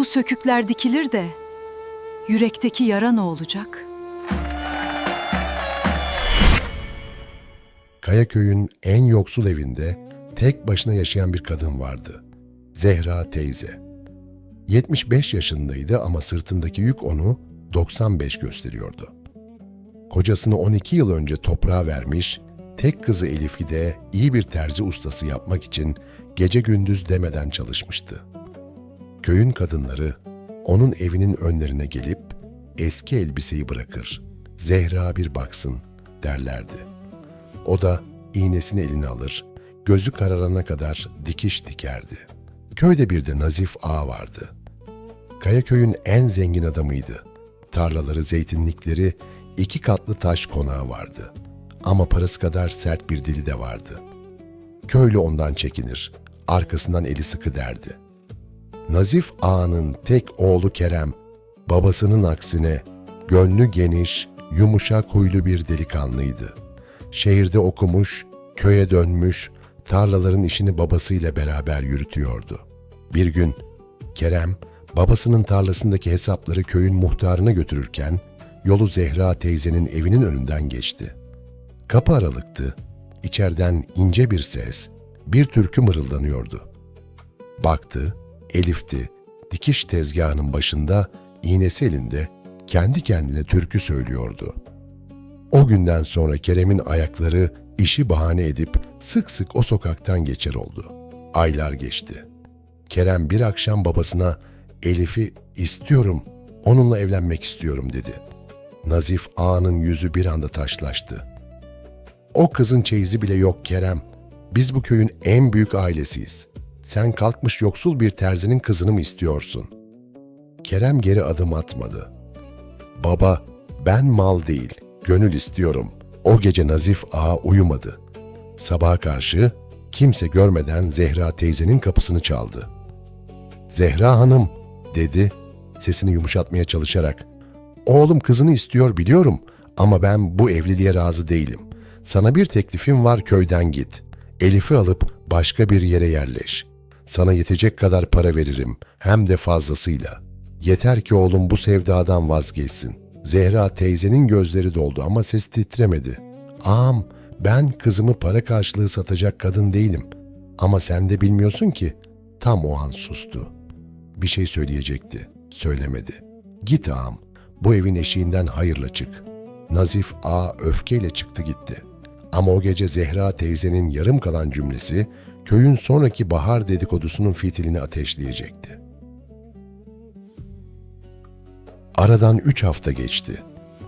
Bu sökükler dikilir de yürekteki yara ne olacak? Kayaköy'ün en yoksul evinde tek başına yaşayan bir kadın vardı. Zehra teyze. 75 yaşındaydı ama sırtındaki yük onu 95 gösteriyordu. Kocasını 12 yıl önce toprağa vermiş, tek kızı Elif'i de iyi bir terzi ustası yapmak için gece gündüz demeden çalışmıştı. Köyün kadınları onun evinin önlerine gelip eski elbiseyi bırakır, Zehra bir baksın derlerdi. O da iğnesini eline alır, gözü kararana kadar dikiş dikerdi. Köyde bir de Nazif Ağa vardı. Kayaköy'ün en zengin adamıydı. Tarlaları, zeytinlikleri, 2 katlı taş konağı vardı. Ama parası kadar sert bir dili de vardı. Köylü ondan çekinir, arkasından eli sıkı derdi. Nazif Ağa'nın tek oğlu Kerem, babasının aksine gönlü geniş, yumuşak huylu bir delikanlıydı. Şehirde okumuş, köye dönmüş, tarlaların işini babasıyla beraber yürütüyordu. Bir gün Kerem, babasının tarlasındaki hesapları köyün muhtarına götürürken yolu Zehra teyzenin evinin önünden geçti. Kapı aralıktı, içeriden ince bir ses, bir türkü mırıldanıyordu. Baktı, Elif'ti, dikiş tezgahının başında, iğnesi elinde, kendi kendine türkü söylüyordu. O günden sonra Kerem'in ayakları işi bahane edip sık sık o sokaktan geçer oldu. Aylar geçti. Kerem bir akşam babasına Elif'i istiyorum, onunla evlenmek istiyorum dedi. Nazif Ağa'nın yüzü bir anda taşlaştı. O kızın çeyizi bile yok Kerem. Biz bu köyün en büyük ailesiyiz. Sen kalkmış yoksul bir terzinin kızını mı istiyorsun? Kerem geri adım atmadı. Baba, ben mal değil, gönül istiyorum. O gece Nazif Ağa uyumadı. Sabaha karşı kimse görmeden Zehra teyzenin kapısını çaldı. Zehra Hanım, dedi, sesini yumuşatmaya çalışarak. Oğlum kızını istiyor biliyorum ama ben bu evliliğe razı değilim. Sana bir teklifim var, köyden git. Elif'i alıp başka bir yere yerleş. Sana yetecek kadar para veririm, hem de fazlasıyla. Yeter ki oğlum bu sevdadan vazgeçsin. Zehra teyzenin gözleri doldu ama sesi titremedi. Ağam, ben kızımı para karşılığı satacak kadın değilim. Ama sen de bilmiyorsun ki. Tam o an sustu. Bir şey söyleyecekti, söylemedi. Git ağam, bu evin eşiğinden hayırla çık. Nazif Ağa öfkeyle çıktı gitti. Ama o gece Zehra teyzenin yarım kalan cümlesi, köyün sonraki bahar dedikodusunun fitilini ateşleyecekti. Aradan 3 hafta geçti.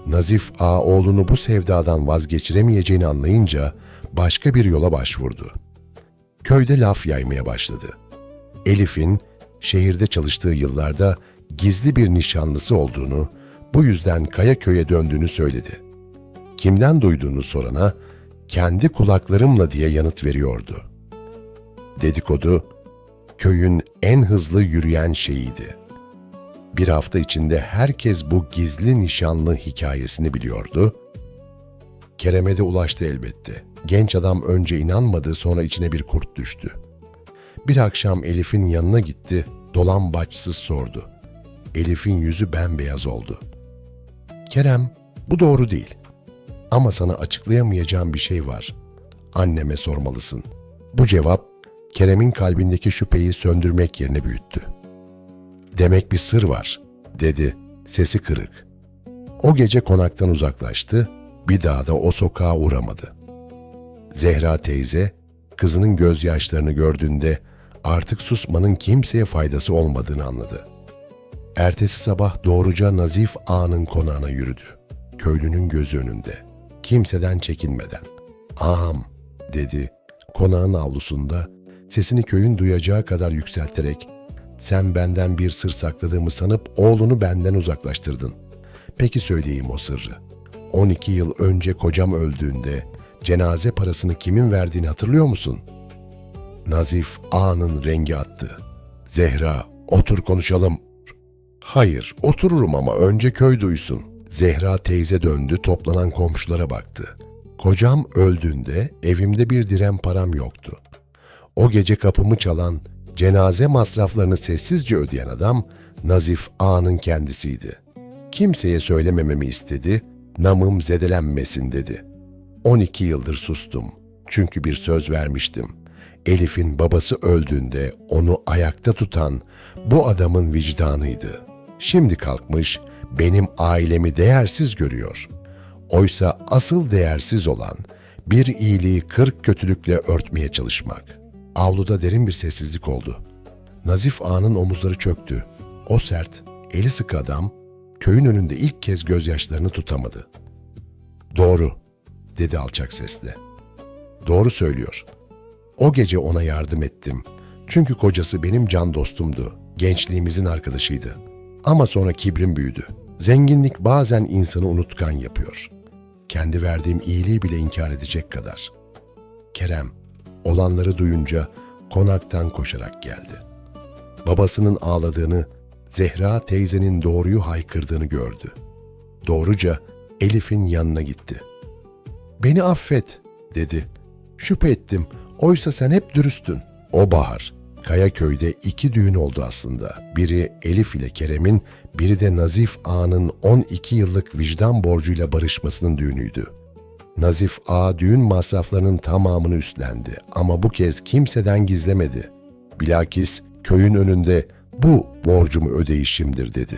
Nazif Ağa oğlunu bu sevdadan vazgeçiremeyeceğini anlayınca başka bir yola başvurdu. Köyde laf yaymaya başladı. Elif'in şehirde çalıştığı yıllarda gizli bir nişanlısı olduğunu, bu yüzden Kayaköy'e döndüğünü söyledi. Kimden duyduğunu sorana, kendi kulaklarımla diye yanıt veriyordu. Dedikodu, köyün en hızlı yürüyen şeyiydi. Bir hafta içinde herkes bu gizli nişanlı hikayesini biliyordu. Kerem'e de ulaştı elbette. Genç adam önce inanmadı, sonra içine bir kurt düştü. Bir akşam Elif'in yanına gitti, dolambaçsız sordu. Elif'in yüzü bembeyaz oldu. Kerem, bu doğru değil. Ama sana açıklayamayacağım bir şey var. Anneme sormalısın. Bu cevap, Kerem'in kalbindeki şüpheyi söndürmek yerine büyüttü. Demek bir sır var, dedi, sesi kırık. O gece konaktan uzaklaştı, bir daha da o sokağa uğramadı. Zehra teyze, kızının gözyaşlarını gördüğünde artık susmanın kimseye faydası olmadığını anladı. Ertesi sabah doğruca Nazif Ağa'nın konağına yürüdü. Köylünün gözü önünde, kimseden çekinmeden. Ağam, dedi, konağın avlusunda, sesini köyün duyacağı kadar yükselterek, sen benden bir sır sakladığımı sanıp oğlunu benden uzaklaştırdın. Peki söyleyeyim o sırrı. 12 yıl önce kocam öldüğünde cenaze parasını kimin verdiğini hatırlıyor musun? Nazif Ağa'nın rengi attı. Zehra, otur konuşalım. Hayır, otururum ama önce köy duysun. Zehra teyze döndü, toplanan komşulara baktı. Kocam öldüğünde evimde bir dirhem param yoktu. O gece kapımı çalan, cenaze masraflarını sessizce ödeyen adam Nazif Ağa'nın kendisiydi. Kimseye söylemememi istedi, namım zedelenmesin dedi. 12 yıldır sustum. Çünkü bir söz vermiştim. Elif'in babası öldüğünde onu ayakta tutan bu adamın vicdanıydı. Şimdi kalkmış benim ailemi değersiz görüyor. Oysa asıl değersiz olan bir iyiliği 40 kötülükle örtmeye çalışmak. Avluda derin bir sessizlik oldu. Nazif Ağa'nın omuzları çöktü. O sert, eli sıkı adam köyün önünde ilk kez gözyaşlarını tutamadı. "Doğru," dedi alçak sesle. "Doğru söylüyor. O gece ona yardım ettim. Çünkü kocası benim can dostumdu. Gençliğimizin arkadaşıydı. Ama sonra kibrim büyüdü. Zenginlik bazen insanı unutkan yapıyor. Kendi verdiğim iyiliği bile inkar edecek kadar." Kerem, olanları duyunca konaktan koşarak geldi. Babasının ağladığını, Zehra teyzenin doğruyu haykırdığını gördü. Doğruca Elif'in yanına gitti. "Beni affet," dedi. "Şüphe ettim, oysa sen hep dürüsttün." O bahar, Kayaköy'de 2 düğün oldu aslında. Biri Elif ile Kerem'in, biri de Nazif Ağa'nın 12 yıllık vicdan borcuyla barışmasının düğünüydü. Nazif Ağa düğün masraflarının tamamını üstlendi ama bu kez kimseden gizlemedi. Bilakis köyün önünde "Bu borcumu ödeyişimdir," dedi.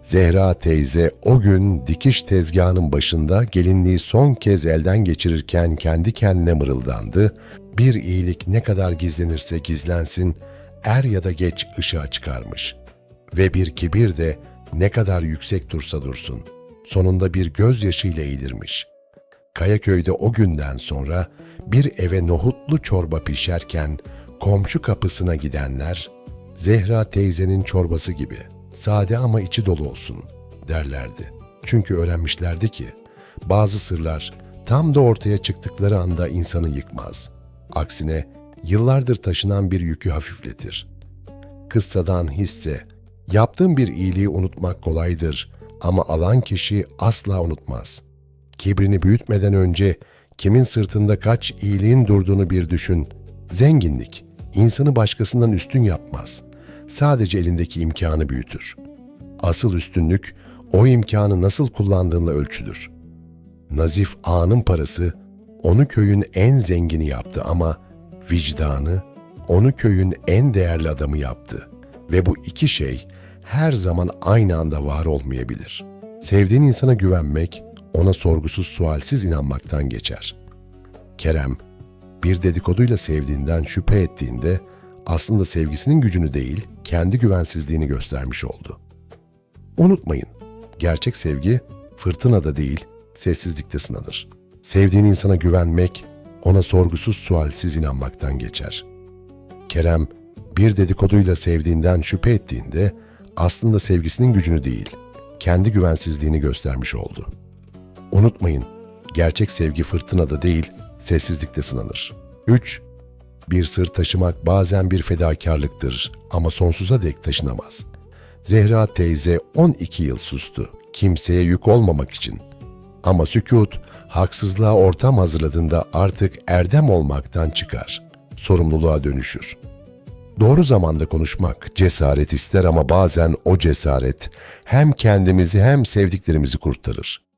Zehra teyze o gün dikiş tezgahının başında gelinliği son kez elden geçirirken kendi kendine mırıldandı. Bir iyilik ne kadar gizlenirse gizlensin, er ya da geç ışığa çıkarmış. Ve bir kibir de ne kadar yüksek dursa dursun, sonunda bir gözyaşıyla eğilirmiş. Kayaköy'de o günden sonra bir eve nohutlu çorba pişerken komşu kapısına gidenler, "Zehra teyzenin çorbası gibi, sade ama içi dolu olsun," derlerdi. Çünkü öğrenmişlerdi ki bazı sırlar tam da ortaya çıktıkları anda insanı yıkmaz. Aksine yıllardır taşınan bir yükü hafifletir. Kıssadan hisse, yaptığın bir iyiliği unutmak kolaydır ama alan kişi asla unutmaz. Kibrini büyütmeden önce kimin sırtında kaç iyiliğin durduğunu bir düşün. Zenginlik insanı başkasından üstün yapmaz. Sadece elindeki imkanı büyütür. Asıl üstünlük o imkanı nasıl kullandığınla ölçülür. Nazif Ağa'nın parası onu köyün en zengini yaptı ama vicdanı onu köyün en değerli adamı yaptı. Ve bu iki şey her zaman aynı anda var olmayabilir. Sevdiğin insana güvenmek, ona sorgusuz sualsiz inanmaktan geçer. Kerem, bir dedikoduyla sevdiğinden şüphe ettiğinde aslında sevgisinin gücünü değil, kendi güvensizliğini göstermiş oldu. Unutmayın, gerçek sevgi fırtınada değil, sessizlikte sınanır. Sevdiğin insana güvenmek, ona sorgusuz sualsiz inanmaktan geçer. Kerem, bir dedikoduyla sevdiğinden şüphe ettiğinde aslında sevgisinin gücünü değil, kendi güvensizliğini göstermiş oldu. Unutmayın, gerçek sevgi fırtınada değil, sessizlikte sınanır. 3. Bir sır taşımak bazen bir fedakarlıktır ama sonsuza dek taşınamaz. Zehra teyze 12 yıl sustu, kimseye yük olmamak için. Ama sükût, haksızlığa ortam hazırladığında artık erdem olmaktan çıkar, sorumluluğa dönüşür. Doğru zamanda konuşmak cesaret ister ama bazen o cesaret hem kendimizi hem sevdiklerimizi kurtarır.